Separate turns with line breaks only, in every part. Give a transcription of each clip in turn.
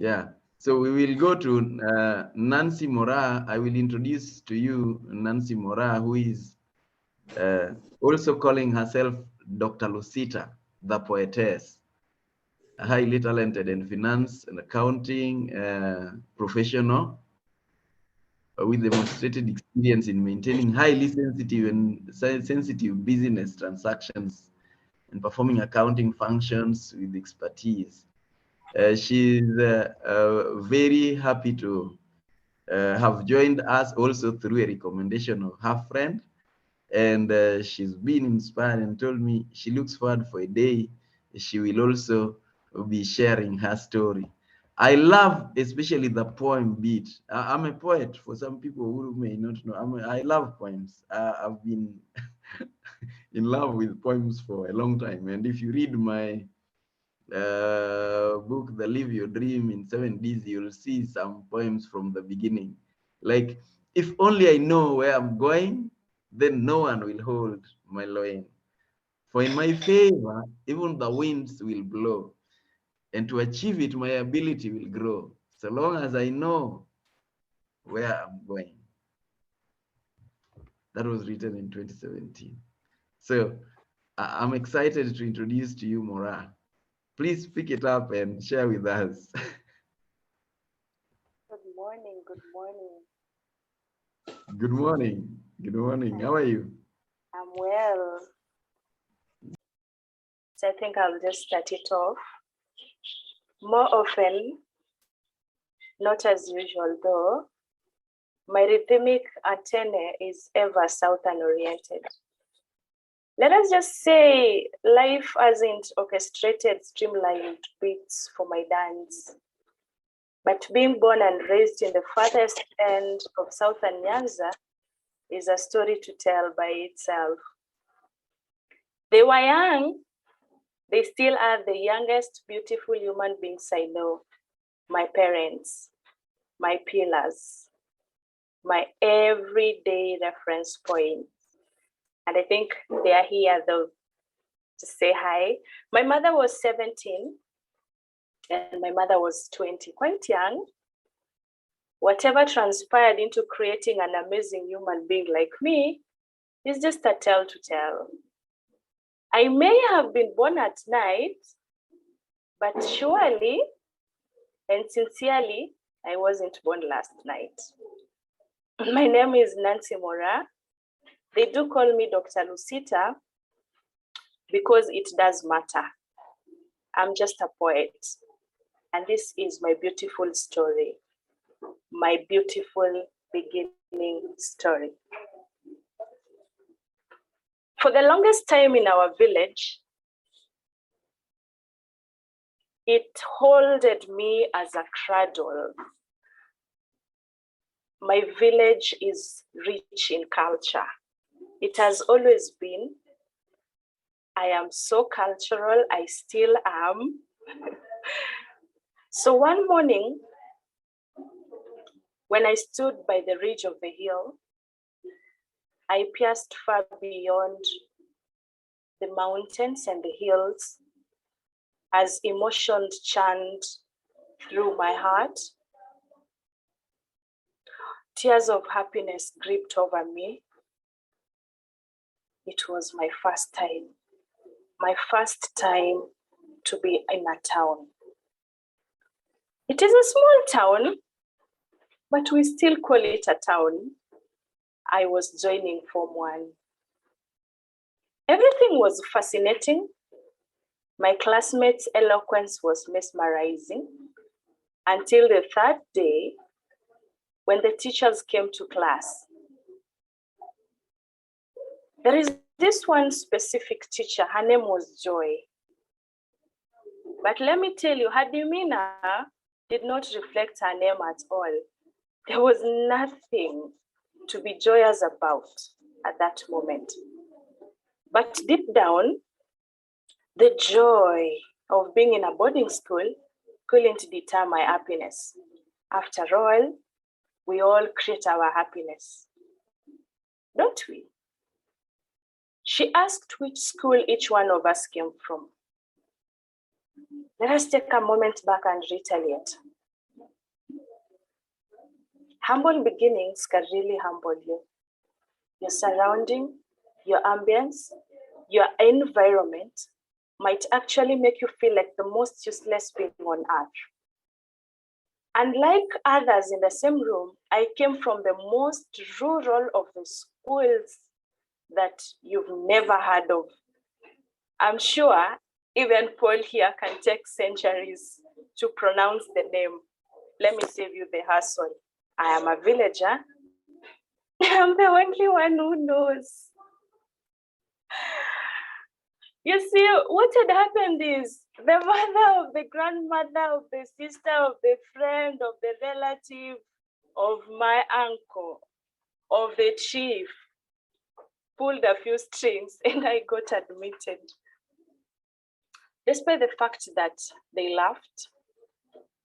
Yeah. So we will go to Nancy Moraa. I will introduce to you Nancy Moraa, who is also calling herself Dr. Lucita, the poetess, a highly talented in finance and accounting professional with demonstrated experience in maintaining highly sensitive business transactions and performing accounting functions with expertise. She's very happy to have joined us also through a recommendation of her friend. And she's been inspired and told me she looks forward for a day she will also be sharing her story. I love especially the poem beat. I'm a poet, for some people who may not know. I love poems. I've been in love with poems for a long time. And if you read my book, The Live Your Dream in 7 Ds, you'll see some poems from the beginning. Like, if only I know where I'm going, then no one will hold my loin. For in my favor, even the winds will blow. And to achieve it, my ability will grow, so long as I know where I'm going. That was written in 2017. So I'm excited to introduce to you Moraa. Please pick it up and share with us.
Good morning. Good morning.
Good morning. Good morning. How are you?
I'm well. So I think I'll just start it off. More often, not as usual though, my rhythmic antenna is ever southern oriented. Let us just say life hasn't orchestrated streamlined beats for my dance. But being born and raised in the farthest end of southern Nyanza is a story to tell by itself. They were young. They still are the youngest beautiful human beings I know. My parents, my pillars, my everyday reference point. And I think they are here though to say hi. My mother was 17 and my mother was 20, quite young. Whatever transpired into creating an amazing human being like me is just a tale to tell. I may have been born at night, but surely and sincerely, I wasn't born last night. My name is Nancy Moraa. They do call me Dr. Lucita because it does matter. I'm just a poet. And this is my beautiful story, my beautiful beginning story. For the longest time in our village, it holded me as a cradle. My village is rich in culture. It has always been. I am so cultural, I still am. So one morning, when I stood by the ridge of the hill, I pierced far beyond the mountains and the hills as emotions churned through my heart. Tears of happiness gripped over me. It was my first time to be in a town. It is a small town, but we still call it a town. I was joining Form 1. Everything was fascinating. My classmates' eloquence was mesmerizing until the third day when the teachers came to class. There is this one specific teacher, her name was Joy. But let me tell you, her demeanor did not reflect her name at all. There was nothing to be joyous about at that moment. But deep down, the joy of being in a boarding school couldn't deter my happiness. After all, we all create our happiness, don't we? She asked which school each one of us came from. Let us take a moment back and retaliate. Humble beginnings can really humble you. Your surrounding, your ambience, your environment might actually make you feel like the most useless being on earth. Unlike others in the same room, I came from the most rural of the schools that you've never heard of. I'm sure even Paul here can take centuries to pronounce the name. Let me save you the hassle. I am a villager. I'm the only one who knows. You see, what had happened is the mother of the grandmother of the sister of the friend of the relative of my uncle, of the chief, pulled a few strings and I got admitted. Despite the fact that they laughed,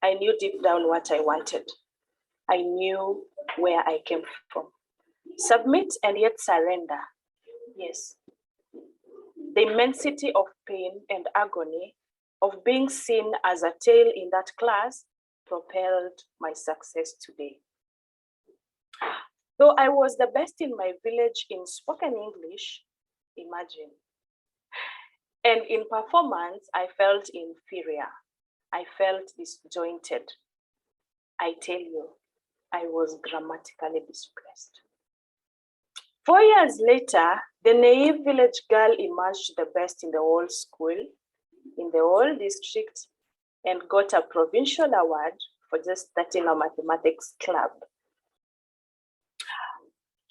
I knew deep down what I wanted. I knew where I came from. Submit and yet surrender. Yes. The immensity of pain and agony of being seen as a tail in that class propelled my success today. Though I was the best in my village in spoken English, imagine. And in performance, I felt inferior. I felt disjointed. I tell you, I was grammatically displaced. 4 years later, the naive village girl emerged the best in the whole school, in the whole district, and got a provincial award for just starting a mathematics club.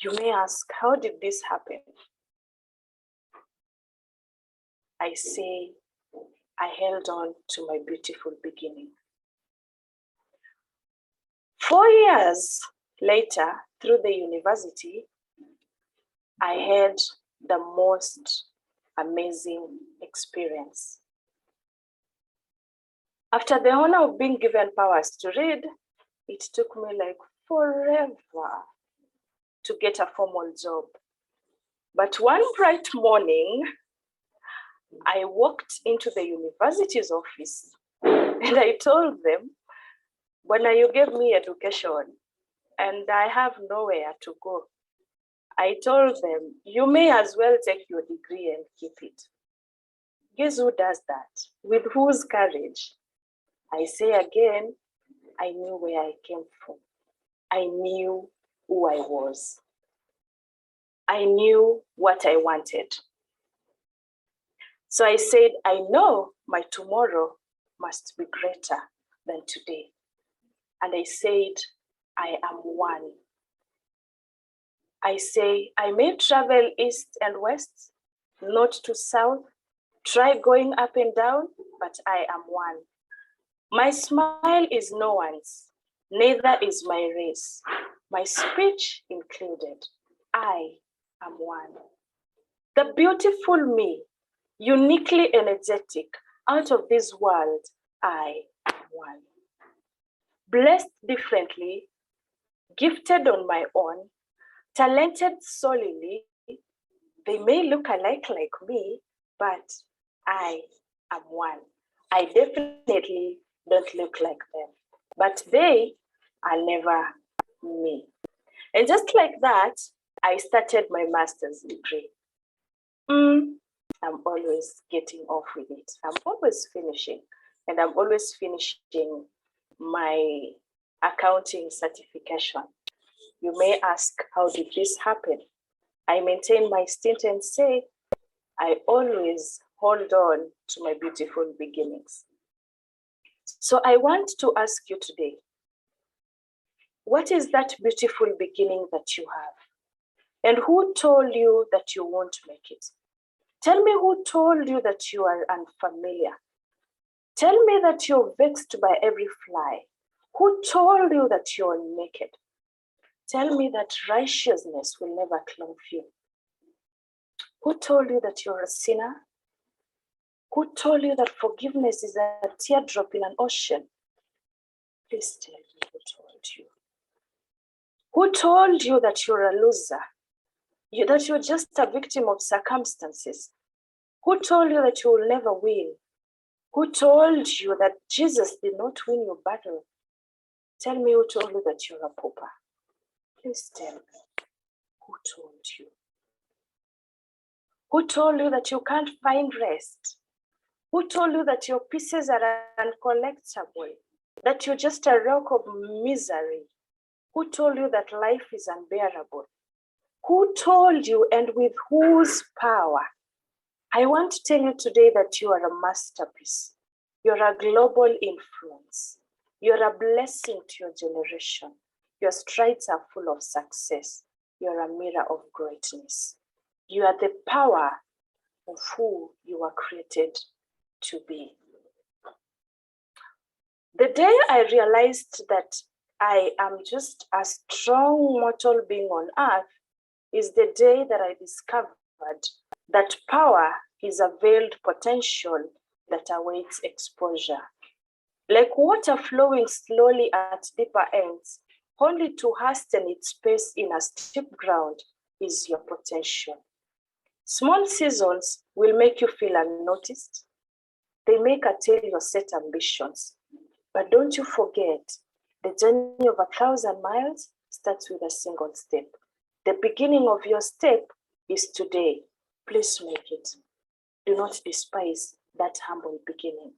You may ask, how did this happen? I say, I held on to my beautiful beginning. 4 years later, through the university, I had the most amazing experience. After the honor of being given powers to read, it took me like forever to get a formal job. But one bright morning, I walked into the university's office and I told them, when you gave me education and I have nowhere to go, I told them, you may as well take your degree and keep it. Guess who does that? With whose courage? I say again, I knew where I came from. I knew who I was. I knew what I wanted. So I said, I know my tomorrow must be greater than today. And I said, I am one. I say, I may travel east and west, north to south, try going up and down, but I am one. My smile is no one's, neither is my race. My speech included, I am one. The beautiful me, uniquely energetic, out of this world, I am one. Blessed differently, gifted on my own, talented solely, they may look alike like me, but I am one. I definitely don't look like them, but they are never me. And just like that, I started my master's degree. I'm always getting off with it. I'm always finishing, and I'm always finishing my accounting certification. You may ask, how did this happen? I maintain my stint and say, I always hold on to my beautiful beginnings. So I want to ask you today, what is that beautiful beginning that you have? And who told you that you won't make it? Tell me who told you that you are unfamiliar. Tell me that you're vexed by every fly. Who told you that you're naked? Tell me that righteousness will never clothe you. Who told you that you're a sinner? Who told you that forgiveness is a teardrop in an ocean? Please tell me who told you. Who told you that you're a loser? That you're just a victim of circumstances? Who told you that you will never win? Who told you that Jesus did not win your battle? Tell me who told you that you're a pauper? please tell me, who told you? Who told you that you can't find rest? Who told you that your pieces are uncollectible? That you're just a rock of misery? Who told you that life is unbearable? Who told you, and with whose power? I want to tell you today that you are a masterpiece. You're a global influence. You're a blessing to your generation. Your strides are full of success. You're a mirror of greatness. You are the power of who you were created to be. The day I realized that I am just a strong mortal being on earth is the day that I discovered that power is a veiled potential that awaits exposure. Like water flowing slowly at deeper ends, only to hasten its pace in a steep ground is your potential. Small seasons will make you feel unnoticed. They may curtail your set ambitions. But don't you forget, the journey of 1,000 miles starts with a single step. The beginning of your step is today. Please make it. Do not despise that humble beginning.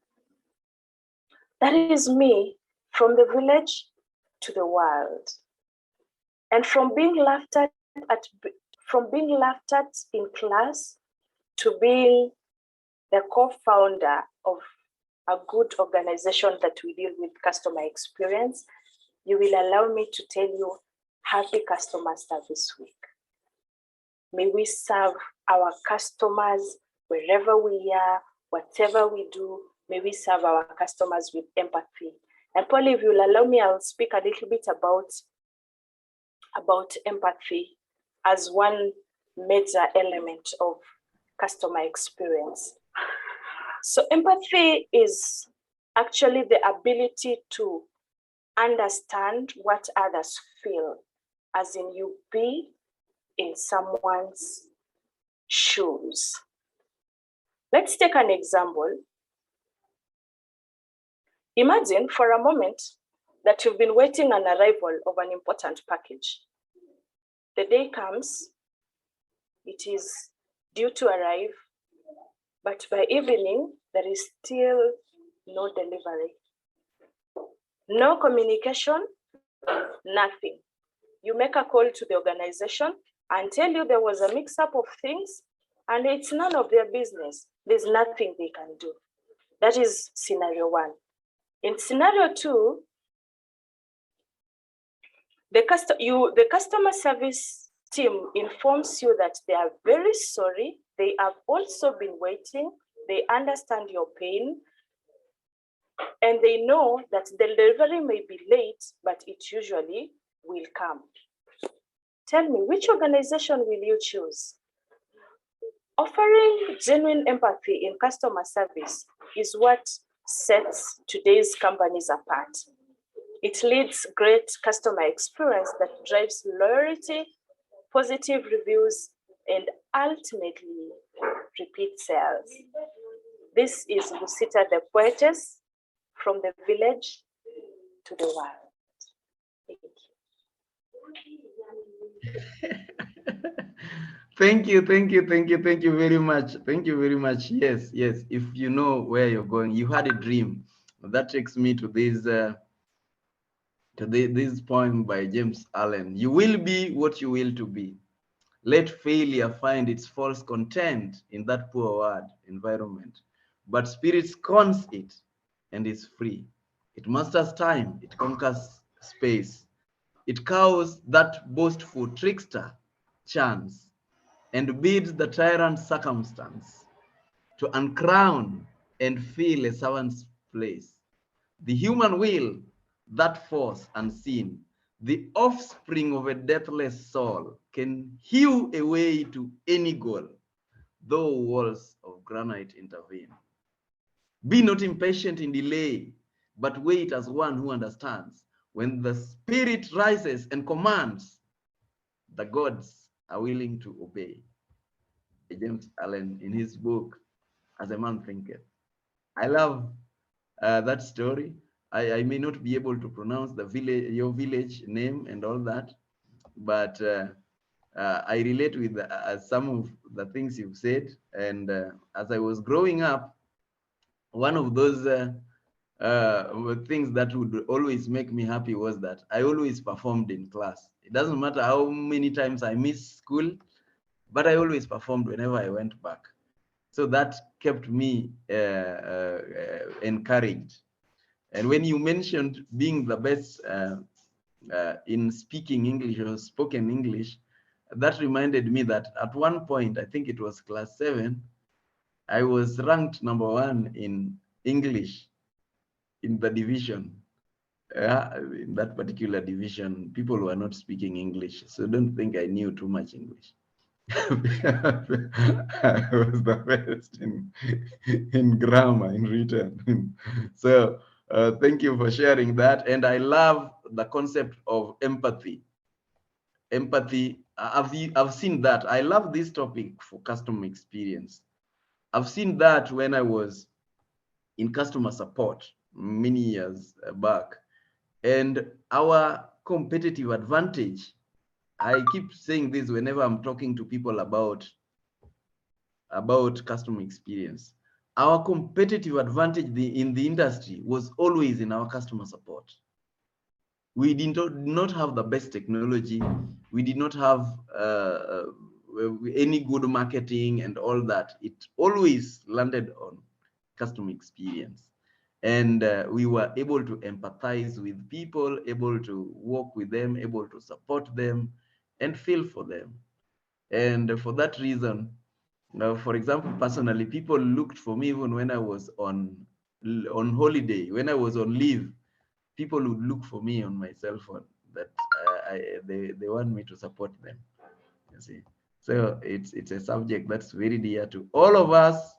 That is me, from the village to the world. And from being laughed at in class to being the co-founder of a good organization that we deal with customer experience, you will allow me to tell you, happy customer service week. May we serve our customers wherever we are, whatever we do, may we serve our customers with empathy. And Paul, if you'll allow me, I'll speak a little bit about empathy as one major element of customer experience. So empathy is actually the ability to understand what others feel, as in you be in someone's shoes. Let's take an example. Imagine for a moment that you've been waiting an arrival of an important package. The day comes, it is due to arrive, but by evening, there is still no delivery. No communication, nothing. You make a call to the organization and tell you there was a mix-up of things and it's none of their business. There's nothing they can do. That is scenario one. In scenario two, the customer service team informs you that they are very sorry. They have also been waiting. They understand your pain. And they know that the delivery may be late, but it usually will come. Tell me, which organization will you choose? Offering genuine empathy in customer service is what sets today's companies apart. It leads great customer experience that drives loyalty, positive reviews, and ultimately repeat sales. This is Lucita the Poetess, from the village to the world. Thank you.
Thank you very much. Thank you very much. Yes. If you know where you're going, you had a dream. That takes me to this poem by James Allen. You will be what you will to be. Let failure find its false content in that poor word environment. But spirit scorns it and is free. It masters time, it conquers space. It cows that boastful trickster, chance, and bids the tyrant circumstance to uncrown and fill a servant's place. The human will, that force unseen, the offspring of a deathless soul, can hew a way to any goal, though walls of granite intervene. Be not impatient in delay, but wait as one who understands. When the spirit rises and commands, the gods are willing to obey. James Allen, in his book, As a Man Thinketh. I love that story. I may not be able to pronounce your village name and all that, but I relate with some of the things you've said. And as I was growing up, one of those things that would always make me happy was that I always performed in class. It doesn't matter how many times I miss school, but I always performed whenever I went back. So that kept me encouraged. And when you mentioned being the best in speaking English or spoken English, that reminded me that at one point, I think it was class 7, I was ranked #1 in English in the division. In that particular division, people were not speaking English, so don't think I knew too much English. I was the best in grammar, in written. So thank you for sharing that. And I love the concept of empathy. Empathy, I've seen that. I love this topic for customer experience. I've seen that when I was in customer support many years back. And our competitive advantage, I keep saying this whenever I'm talking to people about customer experience. Our competitive advantage in the industry was always in our customer support. We did not have the best technology. We did not have any good marketing and all that. It always landed on customer experience. And we were able to empathize with people, able to work with them, able to support them, and feel for them. And for that reason, for example, personally, people looked for me even when I was on holiday, when I was on leave. People would look for me on my cell phone that they want me to support them. You see, so it's a subject that's very dear to all of us,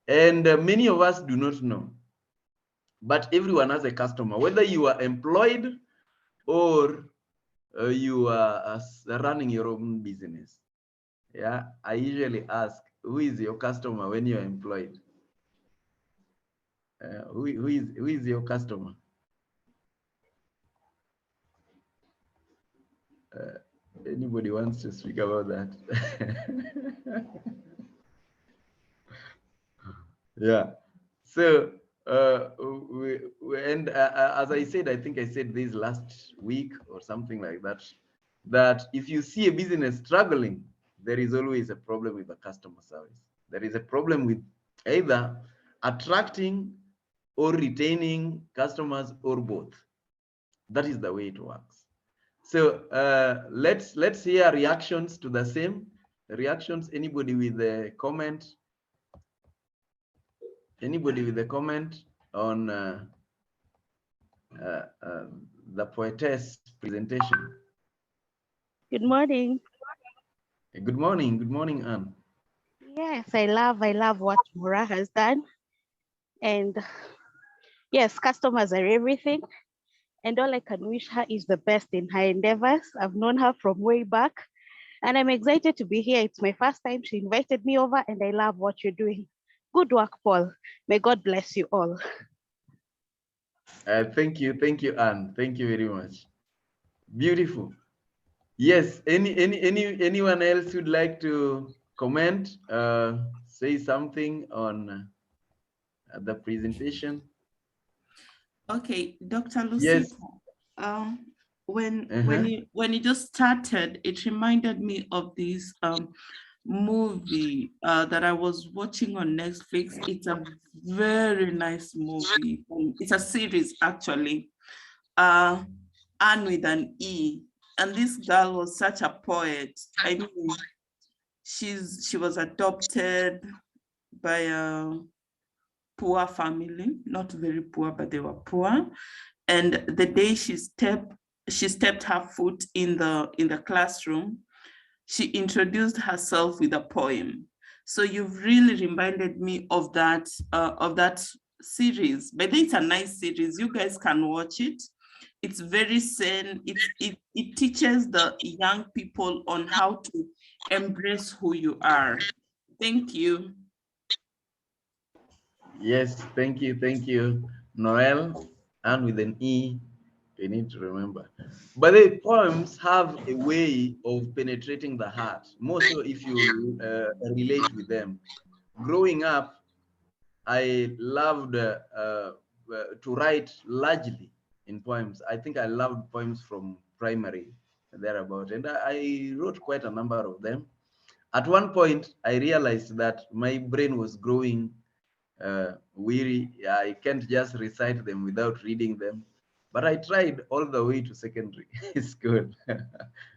and many of us do not know. But everyone has a customer, whether you are employed or you are running your own business. Yeah, I usually ask, who is your customer when you're employed? Who is your customer? Anybody wants to speak about that? Yeah. So and as I said, I think I said this last week or something like that, that if you see a business struggling, there is always a problem with the customer service. There is a problem with either attracting or retaining customers or both. That is the way it works. So let's hear reactions to the same reactions. Anybody with a comment? Anybody with a comment on the poetess presentation?
Good morning.
Good morning, Anne.
Yes, I love what Moraa has done. And yes, customers are everything. And all I can wish her is the best in her endeavors. I've known her from way back. And I'm excited to be here. It's my first time. She invited me over and I love what you're doing. Good work, Paul. May God bless you all.
Thank you, Anne. Thank you very much. Beautiful. Yes. Anyone else would like to comment? Say something on the presentation.
Okay, Dr. Lucita.
Yes.
When you just started, it reminded me of this movie that I was watching on Netflix. It's a very nice movie. It's a series actually. Anne with an E. And this girl was such a poet. I mean, she was adopted by a poor family, not very poor, but they were poor. And the day she stepped her foot in the classroom, she introduced herself with a poem. So you've really reminded me of that series. But it's a nice series. You guys can watch it. It's very sane. It teaches the young people on how to embrace who you are. Thank you.
Yes, thank you, Noel, and with an E. You need to remember. But the poems have a way of penetrating the heart, more so if you relate with them. Growing up, I loved to write largely in poems. I think I loved poems from primary, thereabout, and I wrote quite a number of them. At one point, I realized that my brain was growing weary. I can't just recite them without reading them. But I tried all the way to secondary school.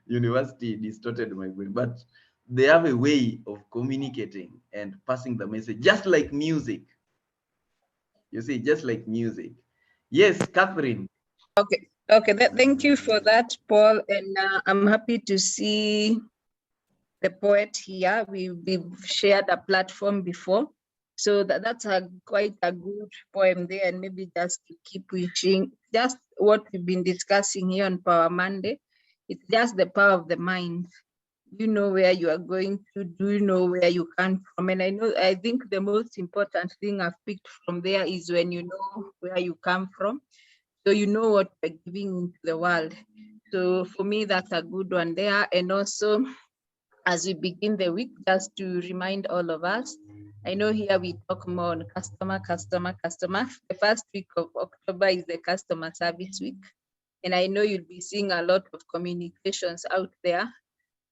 University distorted my brain, but they have a way of communicating and passing the message, just like music. You see, just like music. Yes, Catherine.
Okay, thank you for that, Paul. And I'm happy to see the poet here. We've shared a platform before. So that's quite a good poem there, and maybe just to keep reaching, just what we've been discussing here on Power Monday. It's just the power of the mind. You know where you are going to, do you know where you come from? And I think the most important thing I've picked from there is when you know where you come from, so you know what you're giving into the world. So for me, that's a good one there. And also, as we begin the week, just to remind all of us, I know here we talk more on customer. The first week of October is the customer service week. And I know you'll be seeing a lot of communications out there.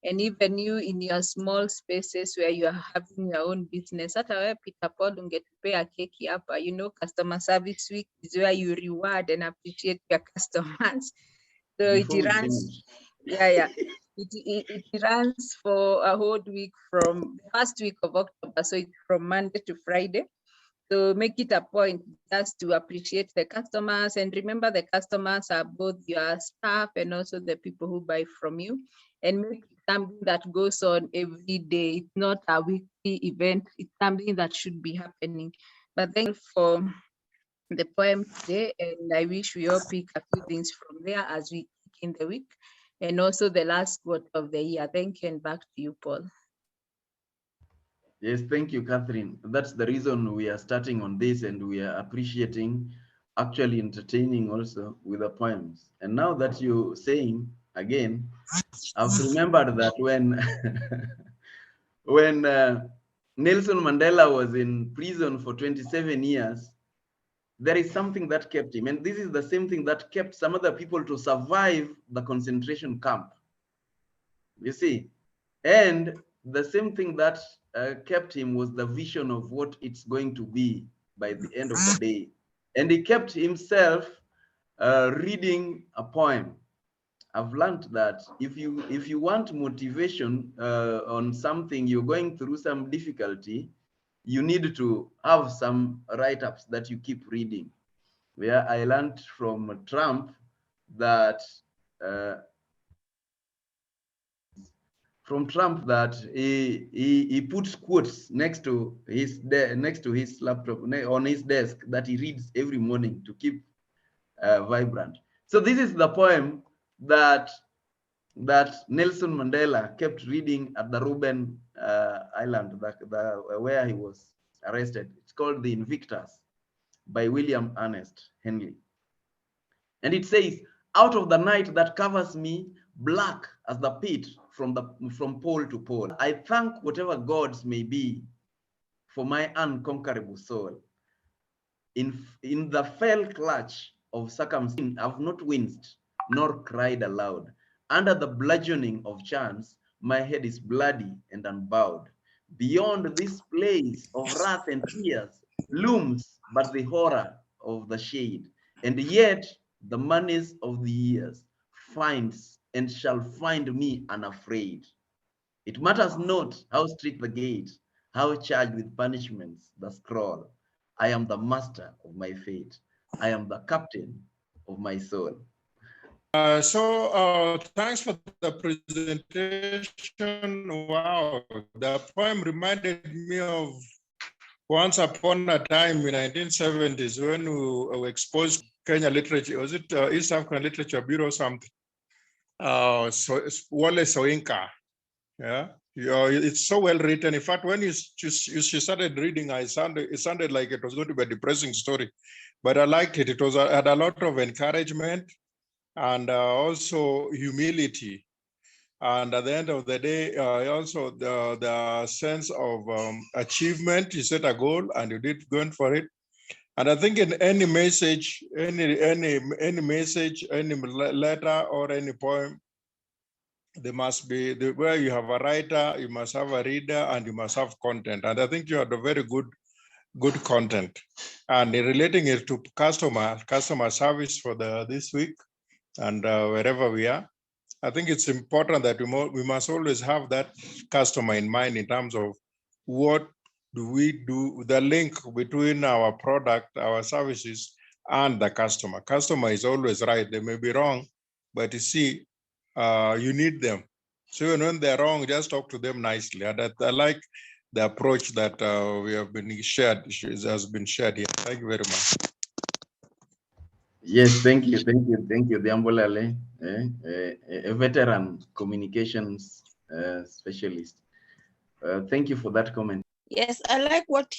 And even you in your small spaces where you are having your own business, hata wewe Peter Paul ungetupea keki hapa, customer service week is where you reward and appreciate your customers. So it runs, it runs for a whole week from the first week of October. So it's from Monday to Friday. So make it a point just to appreciate the customers, and remember the customers are both your staff and also the people who buy from you, and make it something that goes on every day. It's not a weekly event. It's something that should be happening. But thank you for the poem today, and I wish we all pick a few things from there as we kick in the week, and also the last quote of the year. Thank you, and back to you, Paul.
Yes, thank you, Catherine. That's the reason we are starting on this, and we are appreciating, actually entertaining also with the poems. And now that you're saying again, I've remembered that when when Nelson Mandela was in prison for 27 years, there is something that kept him. And this is the same thing that kept some other people to survive the concentration camp. You see, and the same thing that kept him was the vision of what it's going to be by the end of the day. And he kept himself reading a poem. I've learned that if you want motivation on something, you're going through some difficulty, you need to have some write-ups that you keep reading. Where I learned from Trump that he puts quotes next to his laptop on his desk that he reads every morning to keep vibrant. So this is the poem that Nelson Mandela kept reading at the Ruben Island, where he was arrested. It's called the Invictus by William Ernest Henley. And it says, "Out of the night that covers me, black as the pit from pole to pole, I thank whatever gods may be for my unconquerable soul. In the fell clutch of circumstance, I've not winced nor cried aloud. Under the bludgeoning of chance, my head is bloody and unbowed. Beyond this place of wrath and tears looms but the horror of the shade, and yet the menace of the years finds and shall find me unafraid. It matters not how strict the gate, how charged with punishments the scroll. I am the master of my fate. I am the captain of my soul."
Thanks for the presentation. Wow, the poem reminded me of once upon a time in 1970s when we were exposed to Kenya literature. Was it East African Literature Bureau or something? Wale Soyinka. Yeah, it's so well written. In fact, when she started reading, it sounded like it was going to be a depressing story, but I liked it. It had a lot of encouragement. and also humility. And at the end of the day, also the sense of achievement. You set a goal and you did going for it. And I think in any message, any message, any letter or any poem, there must be where you have a writer, you must have a reader, and you must have content. And I think you have a very good content. And in relating it to customer service for this week and wherever we are, I think it's important that we must always have that customer in mind in terms of what do we do, the link between our product, our services, and the customer. Customer is always right. They may be wrong, but you see, you need them. So when they're wrong, just talk to them nicely. And I like the approach that we have been shared, has been shared here. Thank you very much.
Yes, thank you. The Ambolale, a veteran communications specialist. Thank you for that comment.
Yes, I like what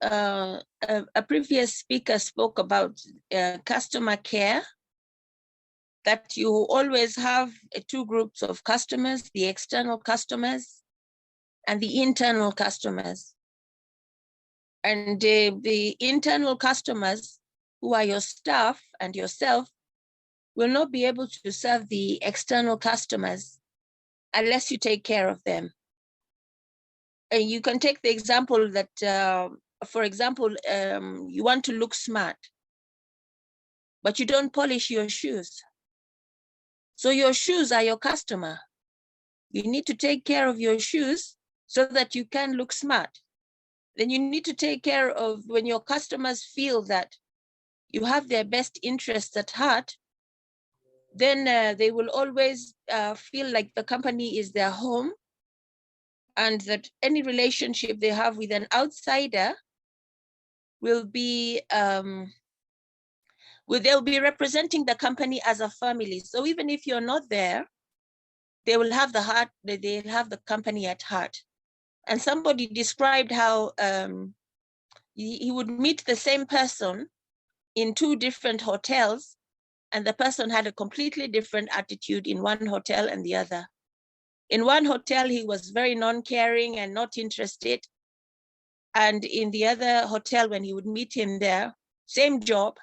a previous speaker spoke about customer care, that you always have two groups of customers, the external customers and the internal customers. And the internal customers, who are your staff and yourself, will not be able to serve the external customers unless you take care of them. And you can take the example that, for example, you want to look smart, but you don't polish your shoes. So your shoes are your customer. You need to take care of your shoes so that you can look smart. Then you need to take care of when your customers feel that you have their best interests at heart, then they will always feel like the company is their home, and that any relationship they have with an outsider will be, they'll be representing the company as a family. So even if you're not there, they will have the heart, they'll have the company at heart. And somebody described how he would meet the same person in two different hotels, and the person had a completely different attitude in one hotel and the other. In one hotel, he was very non-caring and not interested. And in the other hotel, when he would meet him there, same job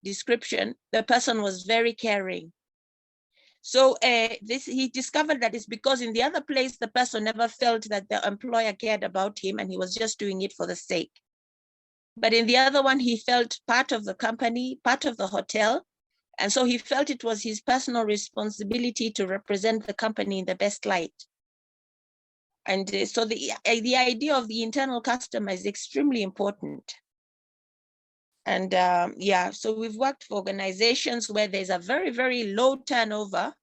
description, the person was very caring. So he discovered that it's because in the other place, the person never felt that the employer cared about him and he was just doing it for the sake. But in the other one, he felt part of the company, part of the hotel. And so he felt it was his personal responsibility to represent the company in the best light. And so the idea of the internal customer is extremely important. And yeah, so we've worked for organizations where there's a very, very low turnover.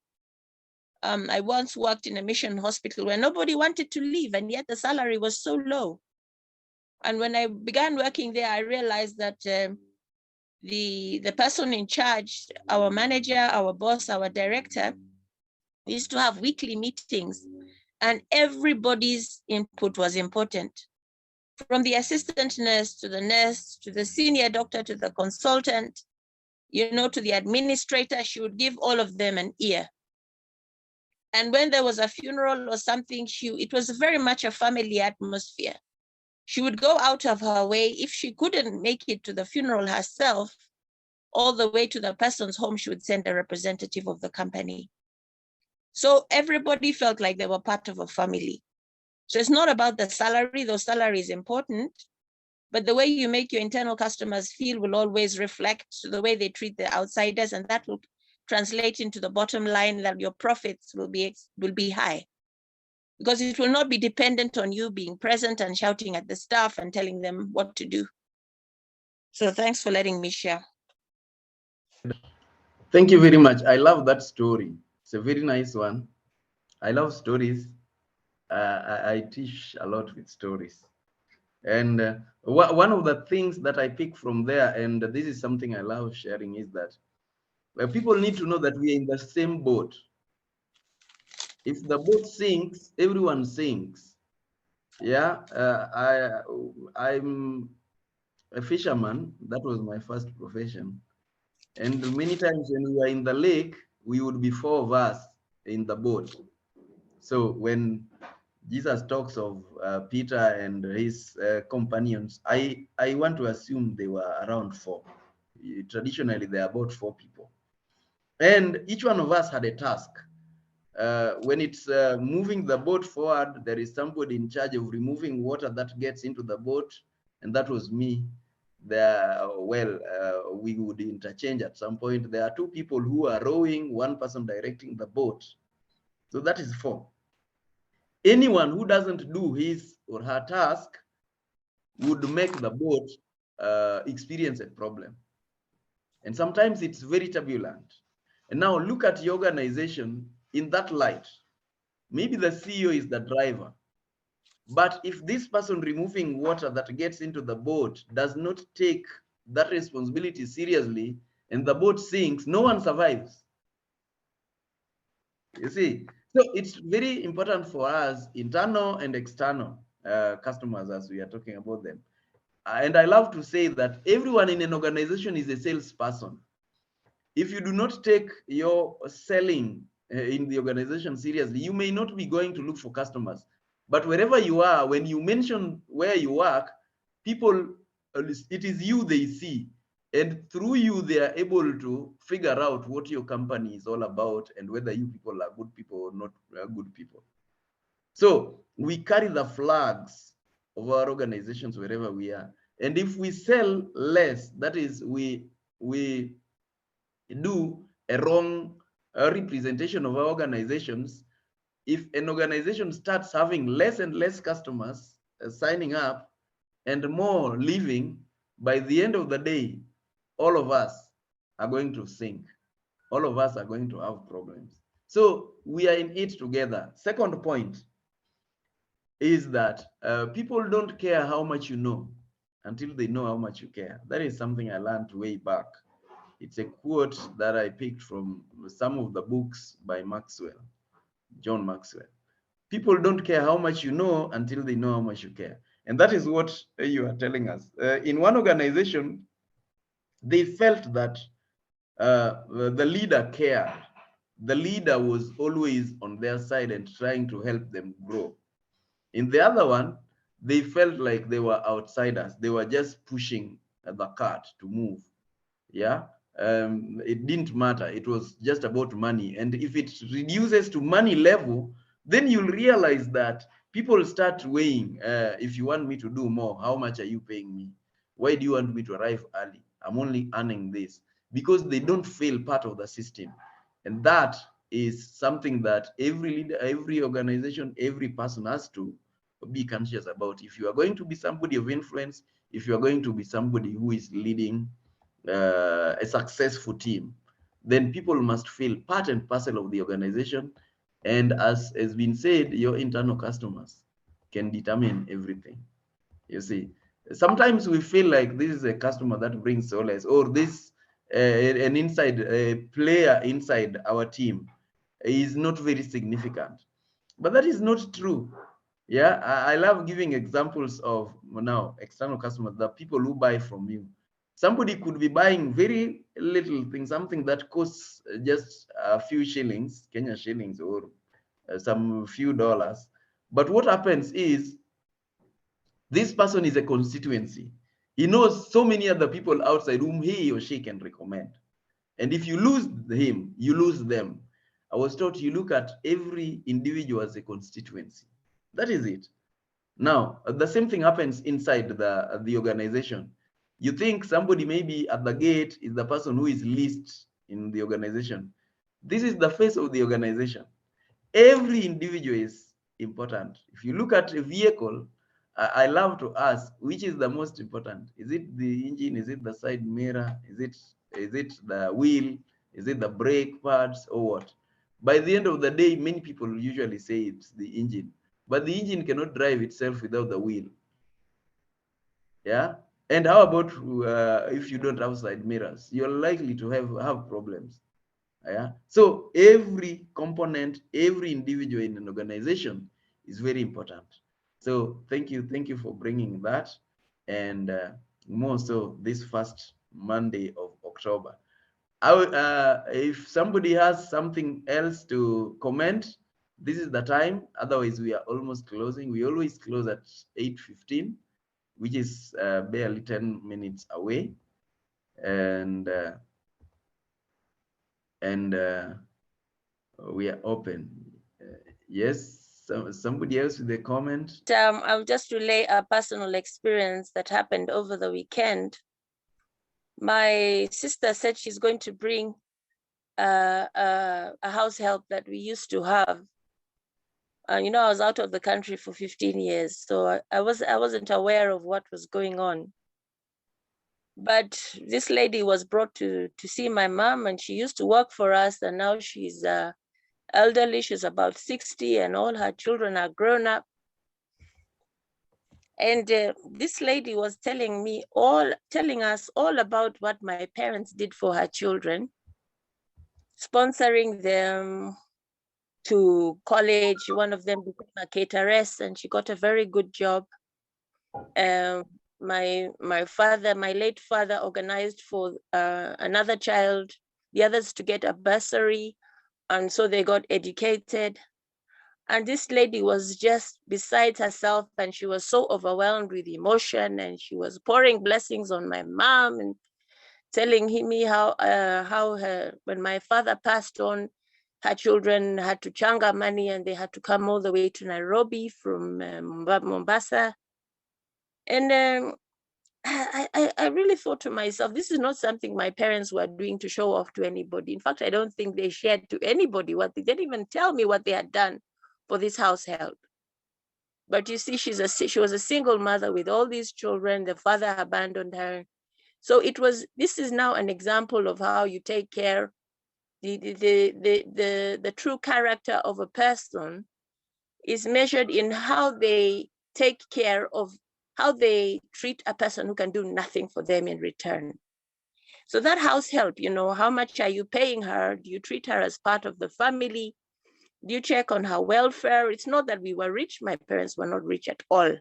I once worked in a mission hospital where nobody wanted to leave, and yet the salary was so low. And when I began working there, I realized that the person in charge, our manager, our boss, our director, we used to have weekly meetings, and everybody's input was important. From the assistant nurse to the senior doctor, to the consultant, to the administrator, she would give all of them an ear. And when there was a funeral or something, it was very much a family atmosphere. She would go out of her way. If she couldn't make it to the funeral herself, all the way to the person's home, she would send a representative of the company. So everybody felt like they were part of a family. So it's not about the salary, though salary is important, but the way you make your internal customers feel will always reflect the way they treat the outsiders, and that will translate into the bottom line, that your profits will be high, because it will not be dependent on you being present and shouting at the staff and telling them what to do. So thanks for letting me share.
Thank you very much. I love that story. It's a very nice one. I love stories. I teach a lot with stories. And one of the things that I pick from there, and this is something I love sharing, is that people need to know that we are in the same boat. If the boat sinks, everyone sinks. Yeah, I'm a fisherman. That was my first profession. And many times when we are in the lake, we would be 4 of us in the boat. So when Jesus talks of Peter and his companions, I want to assume they were around 4. Traditionally, there are about 4 people. And each one of us had a task. When it's moving the boat forward, there is somebody in charge of removing water that gets into the boat, and that was me. We would interchange at some point. There are 2 people who are rowing, 1 person directing the boat. So that is 4. Anyone who doesn't do his or her task would make the boat experience a problem. And sometimes it's very turbulent. And now look at your organization in that light. Maybe the CEO is the driver. But if this person removing water that gets into the boat does not take that responsibility seriously and the boat sinks, no one survives. You see? So it's very important for us, internal and external customers, as we are talking about them. And I love to say that everyone in an organization is a salesperson. If you do not take your selling in the organization seriously, you may not be going to look for customers. But wherever you are, when you mention where you work, people, it is you they see. And through you, they are able to figure out what your company is all about and whether you people are good people or not good people. So we carry the flags of our organizations wherever we are. And if we sell less, that is, we do a wrong representation of our organizations, if an organization starts having less and less customers signing up and more leaving, by the end of the day, all of us are going to sink. All of us are going to have problems. So we are in it together. Second point is that people don't care how much you know until they know how much you care. That is something I learned way back. It's a quote that I picked from some of the books by Maxwell, John Maxwell. People don't care how much you know until they know how much you care. And that is what you are telling us. In one organization, they felt that the leader cared. The leader was always on their side and trying to help them grow. In the other one, they felt like they were outsiders. They were just pushing the cart to move. Yeah. It didn't matter. It was just about money. And if it reduces to money level, then you'll realize that people start weighing, if you want me to do more, how much are you paying me? Why do you want me to arrive early? I'm only earning this. Because they don't feel part of the system. And that is something that every leader, every organization, every person has to be conscious about. If you are going to be somebody of influence, if you are going to be somebody who is leading a successful team, then people must feel part and parcel of the organization. And as has been said, your internal customers can determine everything. You see, sometimes we feel like this is a customer that brings solace, or this an inside player inside our team is not very significant, but that is not true. Yeah, I love giving examples of now external customers, the people who buy from you. Somebody could be buying very little thing, something that costs just a few shillings, Kenya shillings, or some few dollars. But what happens is this person is a constituency. He knows so many other people outside whom he or she can recommend. And if you lose him, you lose them. I was taught you look at every individual as a constituency. That is it. Now, the same thing happens inside the organization. You think somebody maybe at the gate is the person who is least in the organization. This is the face of the organization. Every individual is important. If you look at a vehicle, I love to ask, which is the most important? Is it the engine? Is it the side mirror? Is it the wheel? Is it the brake pads or what? By the end of the day, many people usually say it's the engine, but the engine cannot drive itself without the wheel. Yeah. And how about if you don't have side mirrors? You're likely to have problems. Yeah. So every component, every individual in an organization is very important. So thank you for bringing that, and more so this first Monday of October. If somebody has something else to comment, this is the time. Otherwise, we are almost closing. We always close at 8:15, which is barely 10 minutes away. And we are open. Yes, somebody else with a comment?
I'll just relay a personal experience that happened over the weekend. My sister said she's going to bring a house help that we used to have. You know, I was out of the country for 15 years, so I wasn't aware of what was going on. But this lady was brought to see my mom, and she used to work for us, and now she's elderly. She's about 60, and all her children are grown up. And this lady was telling us all about what my parents did for her children, sponsoring them to college. One of them became a cateress, and she got a very good job. My late father organized for another child, the others to get a bursary, and so they got educated. And this lady was just beside herself, and she was so overwhelmed with emotion, and she was pouring blessings on my mom and telling me how when my father passed on, her children had to changa money and they had to come all the way to Nairobi from Mombasa. And I really thought to myself, this is not something my parents were doing to show off to anybody. In fact, I don't think they shared to anybody what they didn't even tell me what they had done for this house help. But you see, she was a single mother with all these children. The father abandoned her. So this is now an example of how you take care. The true character of a person is measured in how they take care of, how they treat a person who can do nothing for them in return. So that house help, you know, how much are you paying her? Do you treat her as part of the family? Do you check on her welfare? It's not that we were rich. My parents were not rich at all,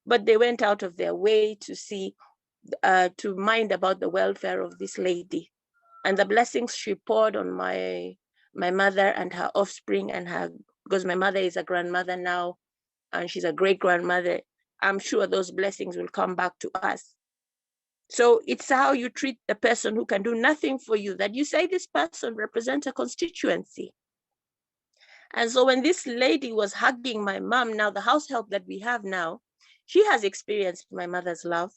but they went out of their way to see, to mind about the welfare of this lady. And the blessings she poured on my mother and her offspring, and because my mother is a grandmother now, and she's a great grandmother, I'm sure those blessings will come back to us. So it's how you treat the person who can do nothing for you, that you say this person represents a constituency. And so when this lady was hugging my mom, now the house help that we have now, she has experienced my mother's love.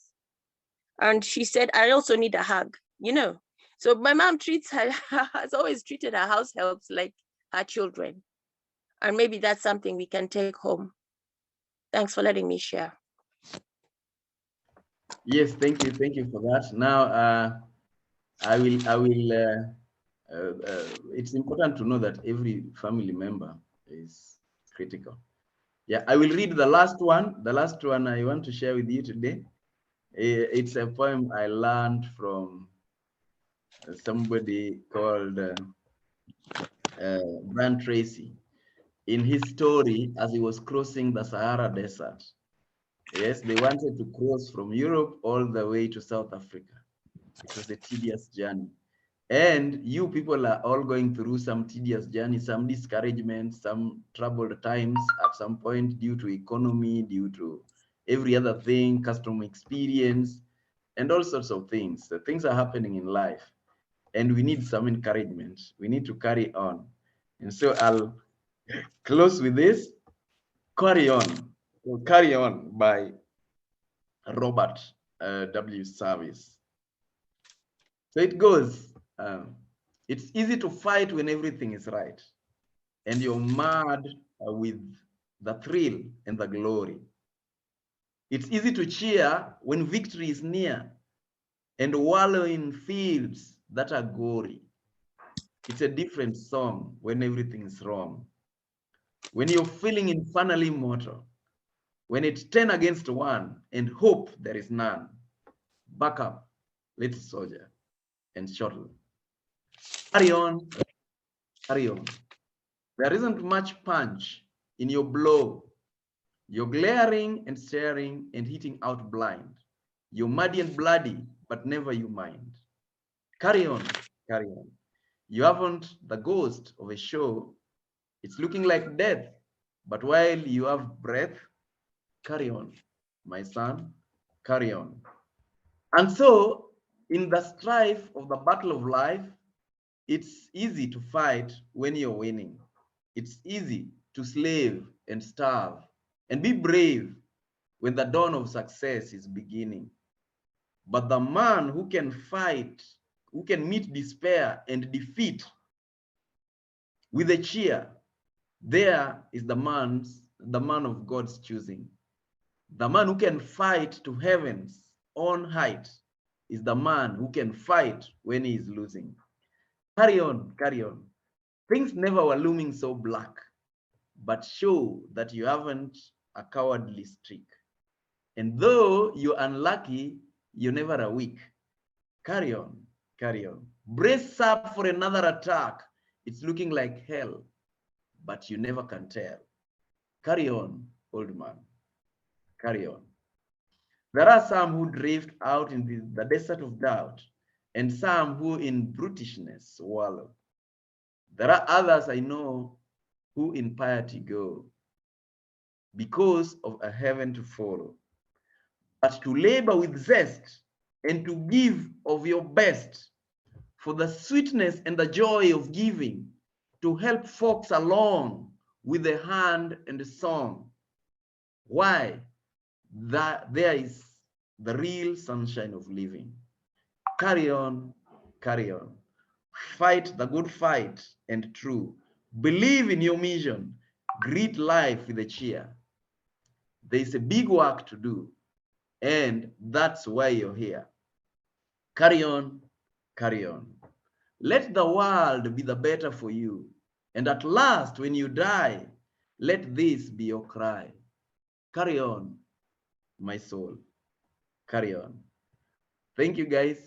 And she said, I also need a hug, you know. So my mom has always treated her house helps like her children. And maybe that's something we can take home. Thanks for letting me share.
Yes, thank you for that. Now, it's important to know that every family member is critical. Yeah, I will read the last one. The last one I want to share with you today. It's a poem I learned from somebody called Brian Tracy, in his story as he was crossing the Sahara Desert. Yes, they wanted to cross from Europe all the way to South Africa. It was a tedious journey. And you people are all going through some tedious journey, some discouragement, some troubled times at some point due to economy, due to every other thing, customer experience, and all sorts of things. The things are happening in life. And we need some encouragement. We need to carry on. And so I'll close with this. Carry On. Carry On by Robert W. Service. So it goes, it's easy to fight when everything is right and you're mad with the thrill and the glory. It's easy to cheer when victory is near and wallow in fields that are gory. It's a different song when everything is wrong. When you're feeling infernally mortal, when it's 10 against 1 and hope there is none, back up, little soldier, and shuttle. Carry on, carry on. There isn't much punch in your blow. You're glaring and staring and hitting out blind. You're muddy and bloody, but never you mind. Carry on, carry on. You haven't the ghost of a show. It's looking like death, but while you have breath, carry on, my son, carry on. And so, in the strife of the battle of life, it's easy to fight when you're winning. It's easy to slave and starve and be brave when the dawn of success is beginning. But the man who can fight, who can meet despair and defeat with a cheer, there is the man of God's choosing. The man who can fight to heaven's own height is the man who can fight when he is losing. Carry on, carry on. Things never were looming so black, but show that you haven't a cowardly streak. And though you're unlucky, you're never a weak. Carry on, carry on. Brace up for another attack. It's looking like hell, but you never can tell. Carry on, old man. Carry on. There are some who drift out in the desert of doubt, and some who in brutishness wallow. There are others I know who in piety go, because of a heaven to follow. But to labor with zest and to give of your best for the sweetness and the joy of giving, to help folks along with a hand and a song. Why? That there is the real sunshine of living. Carry on, carry on. Fight the good fight and true. Believe in your mission. Greet life with a cheer. There's a big work to do, and that's why you're here. Carry on, carry on. Let the world be the better for you. And at last, when you die, let this be your cry. Carry on, my soul. Carry on. Thank you, guys.